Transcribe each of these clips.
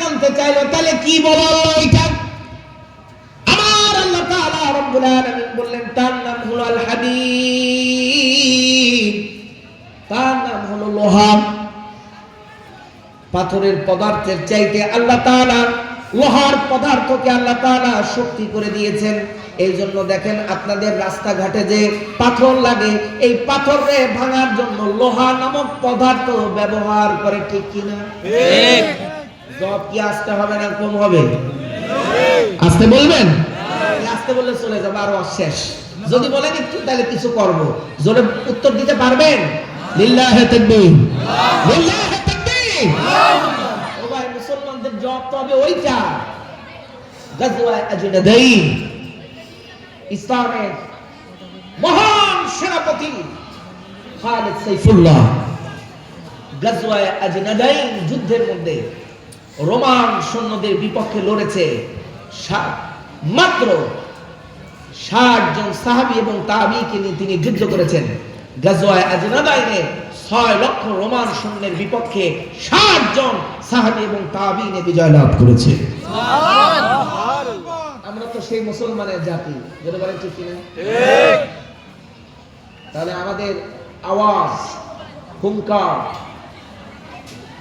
জানতে চাইলো তাহলে কি বলো এটা? আমার আল্লাহ তাআলা রব্বুল আলামিন বললেন তার নাম হলো আল হাদীদ, তার নাম হলো লোহা। পাথরের পদার্থের চাইতে আল্লাহ তাআলা লোহার পদার্থকে আল্লাহ তাআলা শক্তি করে দিয়েছেন। এই জন্য দেখেন আপনাদের রাস্তাঘাটে যে পাথর লাগে, এই পাথরে ভাঙার জন্য লোহা নামক পদার্থ ব্যবহার করে, ঠিক কিনা? ঠিক। জব কি আসতে হবে না কম হবে? আসতে বলবেন? আসতে বললে চলে যাবে, আরো শেষ। যদি বলেন একটু তাহলে কিছু করব, জোরে উত্তর দিতে পারবেন? লিল্লাহি তাকবীর, লিল্লাহি তাকবীর। ও ভাই, মুসলমানদের জব তো হবে ওইটা। গাজওয়ায়ে আজনাদাইন, ইসলামের মহান সেনাপতি খালিদ সাইফুল্লাহ গাজওয়ায়ে আজনাদাইন যুদ্ধের মধ্যে রোমান সৈন্যদের বিপক্ষে লড়েছে। মাত্র 60 জন সাহাবী এবং তাবিঈকে নিয়ে তিনি যুদ্ধ করেছেন। গাজওয়ায়ে আজনাদাইনে 6 লক্ষ রোমান সৈন্যের বিপক্ষে 60 জন সাহাবী এবং তাবিঈনে বিজয় লাভ করেছে। আমরা তো সেই মুসলমানের জাতি, যেটা বলেন ঠিক কিনা? ঠিক। তাহলে আমাদের আওয়াজ, হুঙ্কার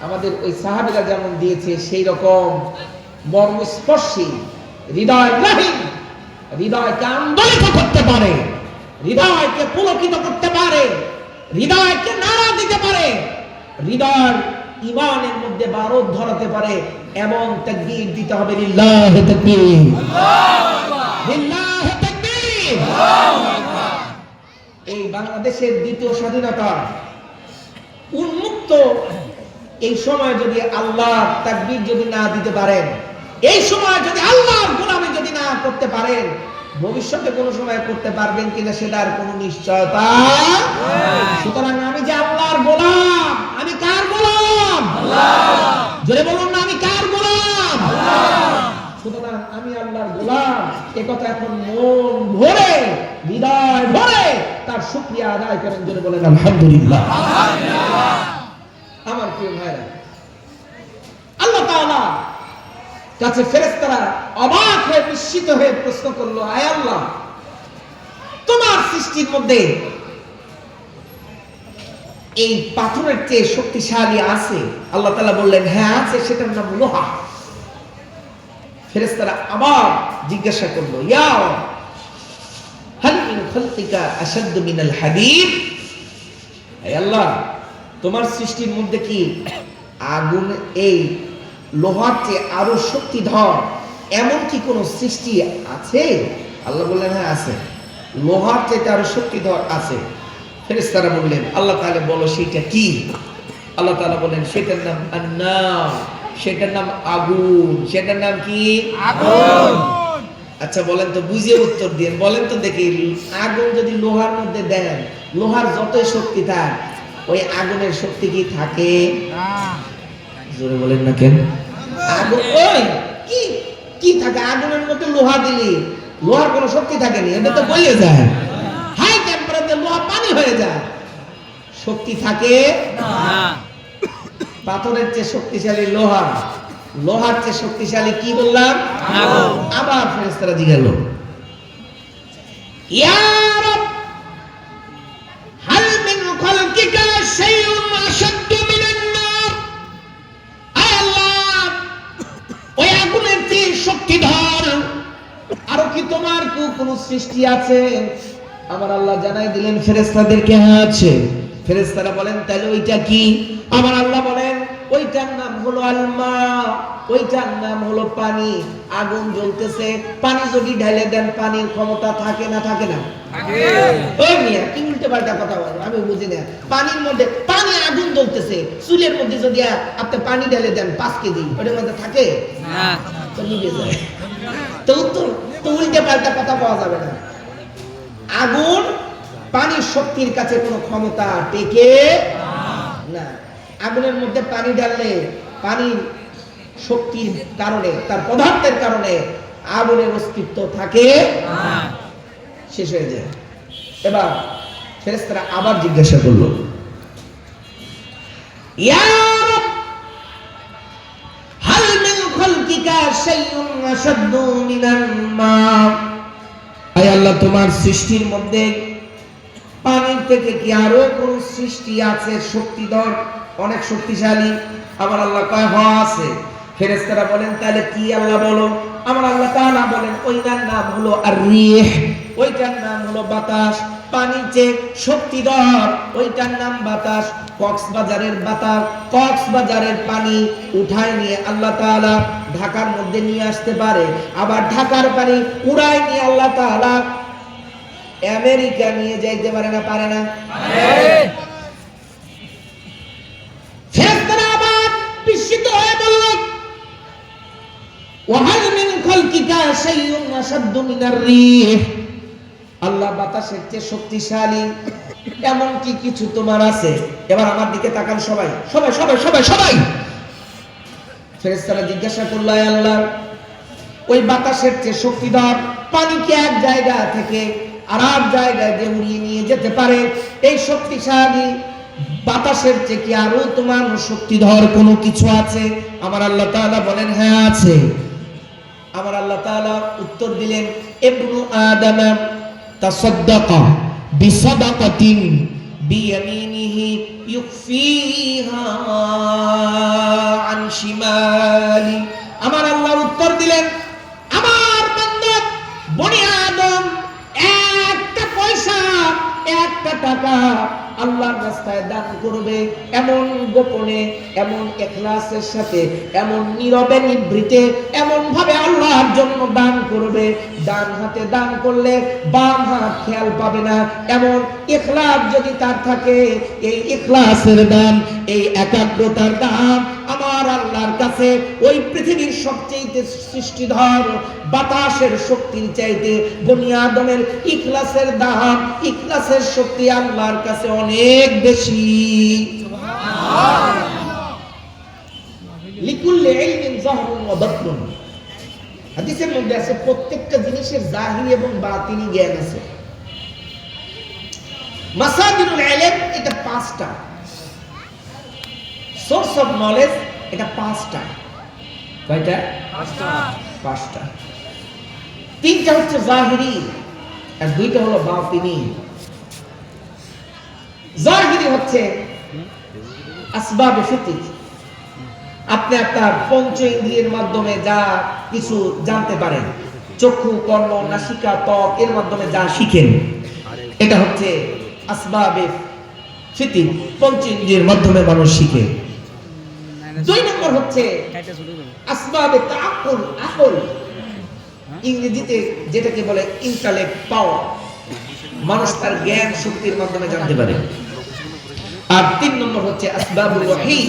আমাদের ওই সাহাবীরা যেমন দিয়েছে সেই রকম মর্মস্পর্শী, হৃদয়গ্রাহী, হৃদয়কে আন্দোলিত করতে পারে, হৃদয়কে পুলকিত করতে পারে, হৃদয়কে নাড়া দিতে পারে, হৃদয় ঈমানের মধ্যে বারুদ ধরাতে পারে এমন তাকবীর দিতে হবে। লিল্লাহি তাকবীর, লিল্লাহি তাকবীর। এই বাংলাদেশের দ্বিতীয় স্বাধীনতা উন্মুক্ত এই সময় যদি আল্লাহ তাকবীর যদি না দিতে পারেন, এই সময় যদি আল্লাহর গোলামি যদি না করতে পারেন, ভবিষ্যতে কোন সময় করতে পারবেন কিনা সেটার কোনো নিশ্চয়তা। সুতরাং আমি যে আল্লাহর গোলাম, আমি কার গোলাম? আল্লাহ। জোরে বলুন না, আমি কার গোলাম? আল্লাহ। সুতরাং আমি আল্লাহর গোলাম, এ কথা এখন মন ভরে, হৃদয় ভরে তার শুকরিয়া আদায় করেন। জোরে বলেন আলহামদুলিল্লাহ। আমার প্রিয় ভাইরা, আল্লাহ তাআলা কাছে ফেরেশতারা অবাক হয়ে বিস্মিত হয়ে প্রশ্ন করলো, আয় আল্লাহ, তোমার সৃষ্টির মধ্যে এই পাথরের চেয়ে শক্তিশালী আছে? আল্লাহ তাআলা বললেন, হ্যাঁ আছে, সেটার নাম লোহা। ফেরেশতারা আবার জিজ্ঞাসা করলো, ইয়া হাল মিন খালকিকা আশাদ্দু মিনাল হাদীদ? আয় আল্লাহ, তোমার সৃষ্টির মধ্যে কি আগুন এই লোহার চেয়ে আরো শক্তিধর এমন কি কোন সৃষ্টি আছে? আল্লাহ বললেন, হ্যাঁ আছে, লোহার চেয়ে আরো শক্তিধর আছে। ফেরেশতারা বললেন, আল্লাহ তাআলা বলো সেটা কি? আল্লাহ তাআলা বলেন, সেটার নাম আন-নার, সেটার নাম আগুন। সেটার নাম কি? আগুন। আচ্ছা বলেন তো, বুঝিয়ে উত্তর দিন, বলেন তো দেখি, আগুন যদি লোহার মধ্যে দেন, লোহার যতই শক্তি থাক, ওই আগুনের শক্তি কি থাকে? জোরে বলেন না কেন? আগুন ওই কি কি থাকে? আগুনের মধ্যে লোহা দিলি লোহার কোনো শক্তি থাকেনি, এটা তো গলে যায়। হাই টেম্পারেচার লোহা পানি হয়ে যায়, শক্তি থাকে না। পাথরের চেয়ে শক্তিশালী লোহা, লোহার চেয়ে শক্তিশালী কি বললাম? আগুন। আবার ফেরেশতারা জিজ্ঞাসা, ইয়া রাব হাল মিন খালকিকা শাইউন আশাদ্দু মিনান নার? আয় আল্লাহ, ওই আগুনের চেয়ে শক্তিধর আরো কি তোমার কোনো সৃষ্টি আছে? আমার আল্লাহ জানাই দিলেন ফেরেশতাদেরকে, হ্যাঁ আছে। ফেরেশতারা বলেন, তাহলে ওইটা কি? আমার আল্লাহ বলেন, ওইটার নাম হলো আল-মা, ওইটার নাম হলো পানি। আগুন জ্বলতেছে, পানি যদি ঢেলে দেন পানির ক্ষমতা থাকে না থাকে না? থাকে। ওই মিয়া কি উল্টো পাল্টা কথা বলে, আমি বুঝি না। পানির মধ্যে পানি, আগুন জ্বলতেছে, চুলের মধ্যে যদি আপনি পানি ঢেলে দেন 5 কেজি, ওটার মধ্যে থাকে না? তো নিভে যায়। তো উল্টো পাল্টা কথা পাওয়া যাবে না। আগুন পানির শক্তির কাছে কোনো ক্ষমতা টেকে না। আগুনের মধ্যে পানি ঢাললে পানির শক্তির কারণে, তার পদার্থের কারণে আগুনের অস্তিত্ব থাকে না, শেষ হয়ে যায়। এবার ফেরেশতারা আবার জিজ্ঞাসা করলো, ইয়া রাব হাল মিন খালকিকা শাইউন আশাদ্দু মিনান মা। আয় আল্লাহ, তোমার সৃষ্টির মধ্যে পানির থেকে কি আরো কোন সৃষ্টি আছে শক্তিধর, অনেক শক্তিশালী? আমার আল্লাহ কয় হ্যাঁ আছে। ফেরেশতারা বলেন তাহলে কি আল্লাহ বলো? আমার আল্লাহ তাআলা বলেন ওইটার নাম হলো আর-রিহ, ওইটার নাম হলো বাতাস। পানির যে শক্তিধর ওইটার নাম বাতাস। কক্সবাজারের বাতাস, কক্সবাজারের পানি উঠায় নিয়ে আল্লাহ তাআলা ঢাকার মধ্যে নিয়ে আসতে পারে, আবার ঢাকার পানি উড়ায় নিয়ে আল্লাহ তাআলা আমেরিকা নিয়ে যাইতে পারে না? পারে না? ফেরেশতারা আবার বিস্মিত হয়ে বলল ওয়াহাল মিন খালকিকা শাইউন আশাদ্দু মিনার রিহ। আল্লাহ বাতাসের চেয়ে শক্তিশালী এমন কি কিছু তোমার আছে? এবার আমার দিকে তাকান সবাই সবাই সবাই সবাই সবাই। ফেরেশতারা জিজ্ঞাসা করলো আল্লাহ, ওই বাতাসের চেয়ে শক্তিধর পানিকে এক জায়গা থেকে আর এক জায়গায় যে উড়িয়ে নিয়ে যেতে পারে, এই শক্তিশালী বাতাসের চেয়ে কি আরো তোমার শক্তিধর কোনো কিছু আছে? আমার আল্লাহ তাআলা বলেন হ্যাঁ আছে। আমার আল্লাহ তাআলা উত্তর দিলেন ইবনু আদম তাসাদ্দাকা বিসাদাকাতিন বিয়ামিনিহি ইউফিহা আন শিমালি। আমার আল্লাহ উত্তর দিলেন আমার বান্দা বনি আদম একটা পয়সা, একটা টাকা আল্লাহর রাস্তায় দান করবে, এমন গোপনে, এমন ইখলাসের সাথে, এমন নীরবে নিভৃতে, এমন ভাবে আল্লাহর জন্য দান করবে, ডান হাতে দান করলে বাম হাত খেয়াল পাবে না, এমন ইখলাস যদি তার থাকে, এই ইখলাসের দান, এই একাগ্রতার দান আমার আল্লাহর কাছে ওই পৃথিবীর সবচেয়ে সৃষ্টিধর বাতাসের শক্তির চাইতে বনি আদমের ইখলাসের দাম, ইখলাসের শক্তি আল্লাহর কাছে অনেক বেশি। লিকুল্লি ইলমিন যাহরুন ওয়া বাতনুন। হাদিসের মধ্যে আছে প্রত্যেকটা জিনিসের জাহিরি এবং বাতিনি জ্ঞান আছে। মাসাদিরুল ইলম এটা পাঁচটা, সোর্স অফ নলেজ এটা পাঁচটা। কয়টা? পাঁচটা। তিনটা হচ্ছে জাহিরি আর দুইটা হলো বাতিনি। জাহিরি হচ্ছে আসবাবে ফিতর, আপনি আপনার পঞ্চ ইন্দ্রিয়ের মাধ্যমে যা কিছু জানতে পারেন, চক্ষু, কর্ণ, নাসিকা, ত্বক এর মাধ্যমে যা শিখেন, এটা হচ্ছে আসবাবে ফিতর, পঞ্চ ইন্দ্রিয়ের মাধ্যমে মানুষ শিখে। দুই নম্বর হচ্ছে আসবাবে তাআক্কুল, আকল, ইংরেজিতে যেটাকে বলে ইন্টেলেক্ট পাওয়ার, মানুষ তার জ্ঞান শক্তির মাধ্যমে জানতে পারে। আর তিন নম্বর হচ্ছে আসবাবুল ওয়াহী,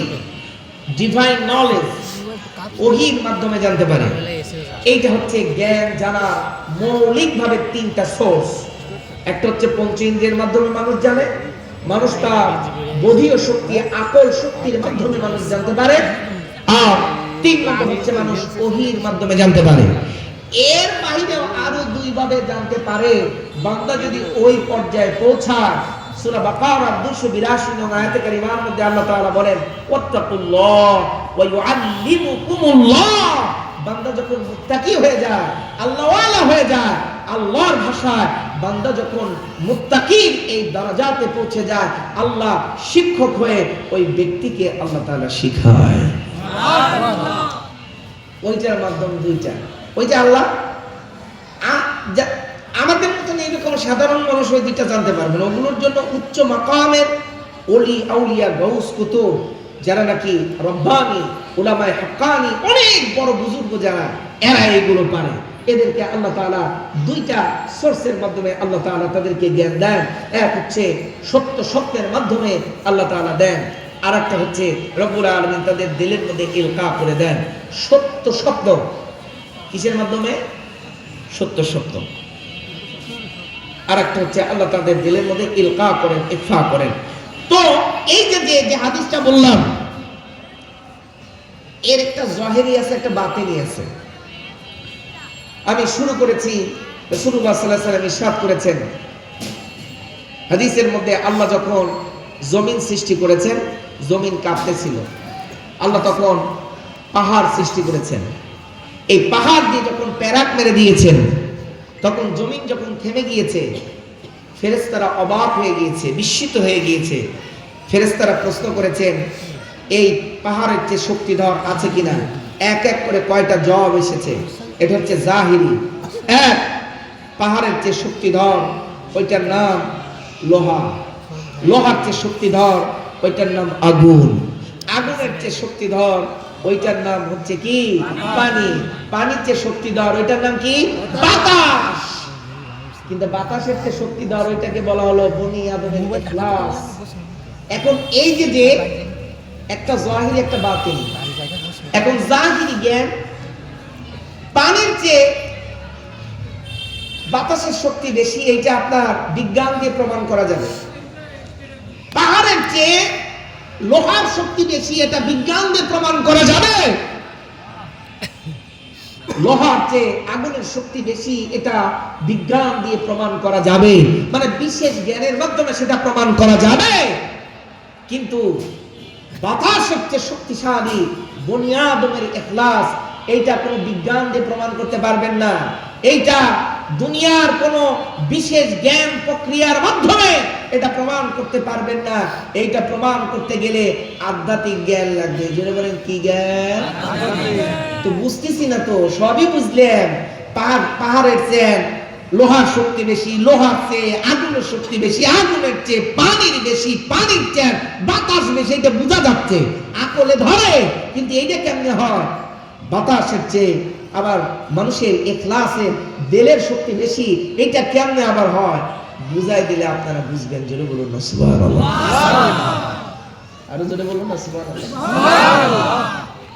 ডিভাইন নলেজ, ওহীর মাধ্যমে জানতে পারে। এইটা হচ্ছে জ্ঞান জানার মৌলিকভাবে তিনটা সোর্স। একটা হচ্ছে পঞ্চেন্দ্রিয়ের মাধ্যমে মানুষ জানে, মানুষ তার বোধীয় শক্তি, আকল শক্তির মাধ্যমে মানুষ জানতে পারে। আর তিন নম্বর হচ্ছে মানুষ ওহীর মাধ্যমে জানতে পারে। এর বাইরেও আরো দুই ভাবে জানতে পারে। বান্দা যদি ওই পর্যায়ে পৌঁছায়, সূরা বাকারার 282 নং আয়াতে কারিমার মধ্যে আল্লাহ তাআলা বলেন ওয়াত্তাকুল্লাহ ওয়া ইউআল্লিমুকুমুল্লাহ। বান্দা যখন মুত্তাকি হয়ে যায়, আল্লাহওয়ালা হয়ে যায়, আল্লাহর ভাষায় বান্দা যখন মুত্তাকির এই দরজাতে পৌঁছে যায়, আল্লাহ শিক্ষক হয়ে ওই ব্যক্তিকে আল্লাহ তাআলা শিখায়। সুবহানাল্লাহ। ওইটার মাধ্যম দুইটা। ওইটা আল্লাহ আমাদের মতন এইরকম সাধারণ মানুষ ওই দুইটা জানতে পারবে না। ওগুলোর জন্য উচ্চ মাকামের ওলি আউলিয়া গাউস কুতুব যারা নাকি রব্বানি উলামায়ে হাক্কানি অনেক বড় বুজুর্গ যারা, এরা এগুলো পারে। এদেরকে আল্লাহ তাআলা দুইটা সোর্সের মাধ্যমে আল্লাহ তাআলা তাদেরকে জ্ঞান দেন। এক হচ্ছে সত্য সত্যের মাধ্যমে আল্লাহ তাআলা দেন, আর একটা হচ্ছে রব্বুল আলামিন তাদের দিলের মধ্যে ইলকা করে দেন। সত্য শব্দ কিসের মাধ্যমে? সত্য শব্দ। আর একটা হচ্ছে আল্লাহ তাদের দিলের মধ্যে ইলকা করেন, ইফা করেন। তো এই যে হাদিসটা বললাম, এর একটা জাহিরি আছে, একটা বাতিনি আছে। আমি শুরু করেছি, রাসূলুল্লাহ সাল্লাল্লাহু আলাইহি ওয়াসাল্লাম ইরশাদ করেছেন হাদিসের মধ্যে, আল্লাহ যখন জমিন সৃষ্টি করেছেন, জমিন কাঁপতেছিল। আল্লাহ তখন পাহাড় সৃষ্টি করেছেন, এই পাহাড় দিয়ে যখন প্যারাক মেরে দিয়েছেন, তখন জমিন যখন থেমে গিয়েছে, ফেরেশতারা অবাক হয়ে গিয়েছে, বিস্মিত হয়ে গিয়েছে। ফেরেশতারা প্রশ্ন করেছেন, এই পাহাড়ের চেয়ে শক্তিধর আছে কিনা? এক এক করে কয়টা জবাব এসেছে। এটা হচ্ছে জাহিরি। এক, পাহাড়ের চেয়ে শক্তিধর, ওইটার নাম লোহা। লোহার চেয়ে শক্তিধর, ওইটার নাম আগুন। আগুনের চেয়ে শক্তিধর, ওইটার নাম হচ্ছে কি? পানি। পানির চেয়ে শক্তিধর, ওইটার নাম কি? বাতাস। কিন্তু বাতাসের চেয়ে শক্তিধর, ওইটাকে বলা হলো বনি আদমের ইখলাস। এখন এই যে একটা জাহিরি একটা বাতিনি, এখন জাহিরি জ্ঞান পানির চেয়ে বাতাসের শক্তি বেশি, এইটা আপনার বিজ্ঞান দিয়ে প্রমাণ করা যাবে। পাহাড়ের চেয়ে লোহার শক্তি বেশি, এটা বিজ্ঞান দিয়ে প্রমাণ করা যাবে। লোহার চেয়ে আগুনের শক্তি বেশি, এটা বিজ্ঞান দিয়ে প্রমাণ করা যাবে, মানে বিশেষ জ্ঞানের মাধ্যমে সেটা প্রমাণ করা যাবে। কিন্তু বাতাসের চেয়ে শক্তিশালী বনি আদমের ইখলাস, এইটা কোনো বিজ্ঞান দিয়ে প্রমাণ করতে পারবেন না। এইটা দুনিয়ার কোনো বিশেষ জ্ঞান প্রক্রিয়ার মাধ্যমে এটা প্রমাণ করতে পারবেন না। এইটা প্রমাণ করতে গেলে আধ্যাত্মিক জ্ঞান লাগবে। জোরে বলেন কি জ্ঞান? তো বুঝতেছি না তো, সবই বুঝলেন। পাহাড়ের চেয়ে লোহার শক্তি বেশি, লোহার চেয়ে আগুনের শক্তি বেশি, আগুনের চেয়ে পানির বেশি, পানির চেয়ে বাতাস বেশি, এটা বোঝা যাচ্ছে, আকলে ধরে। কিন্তু এইটা কেমনে হয়? বাতাসের চেয়ে আবার মানুষের ইখলাসের দিলের শক্তি বেশি, এটা কেমনে আবার হয়? বুঝাই দিলে আপনারা বুঝবেন। জোরে বলুন না সুবহানাল্লাহ। আরো জোরে বলুন না সুবহানাল্লাহ।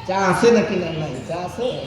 চা আছে নাকি? না নাই চা আছে?